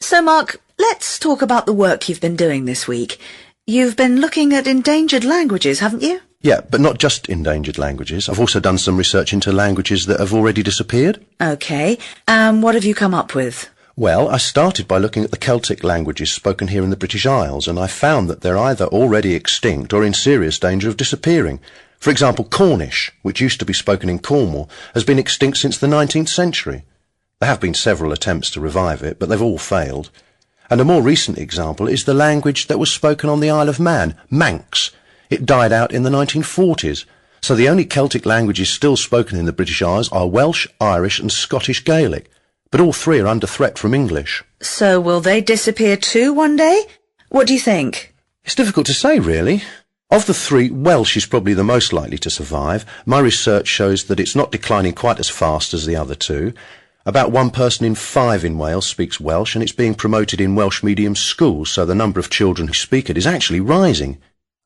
So, Mark, let's talk about the work you've been doing this week. You've been looking at endangered languages, haven't you? Yeah, but not just endangered languages. I've also done some research into languages that have already disappeared. OK. What have you come up with? Well, I started by looking at the Celtic languages spoken here in the British Isles, and I found that they're either already extinct or in serious danger of disappearing. For example, Cornish, which used to be spoken in Cornwall, has been extinct since the 19th century. There have been several attempts to revive it, but they've all failed. And a more recent example is the language that was spoken on the Isle of Man, Manx. It died out in the 1940s. So the only Celtic languages still spoken in the British Isles are Welsh, Irish and Scottish Gaelic. But all three are under threat from English. So will they disappear too one day? What do you think? It's difficult to say, really. Of the three, Welsh is probably the most likely to survive. My research shows that it's not declining quite as fast as the other two. About 1 person in 5 in Wales speaks Welsh, and it's being promoted in Welsh medium schools, so the number of children who speak it is actually rising.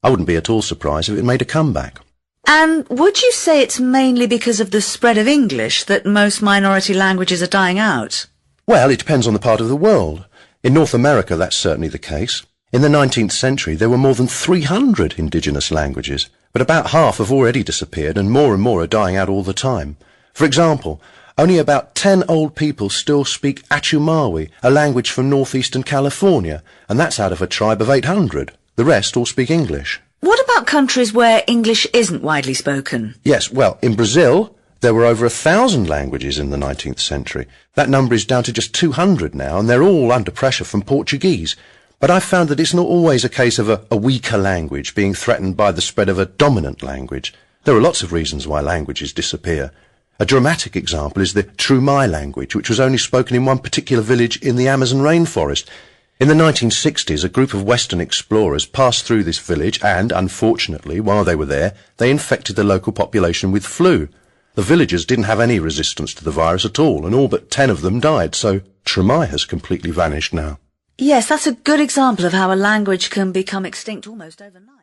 I wouldn't be at all surprised if it made a comeback. And would you say it's mainly because of the spread of English that most minority languages are dying out? Well, it depends on the part of the world. In North America, that's certainly the case. In the 19th century, there were more than 300 indigenous languages, but about half have already disappeared and more are dying out all the time. For example, only about 10 old people still speak Achumawi, a language from northeastern California, and that's out of a tribe of 800. The rest all speak English. What about countries where English isn't widely spoken? Yes, well, in Brazil, there were over 1,000 languages in the 19th century. That number is down to just 200 now, and they're all under pressure from Portuguese. But I've found that it's not always a case of a weaker language being threatened by the spread of a dominant language. There are lots of reasons why languages disappear. A dramatic example is the Trumai language, which was only spoken in one particular village in the Amazon rainforest. In the 1960s, a group of Western explorers passed through this village and, unfortunately, while they were there, they infected the local population with flu. The villagers didn't have any resistance to the virus at all, and all but 10 of them died, so Trumai has completely vanished now. Yes, that's a good example of how a language can become extinct almost overnight.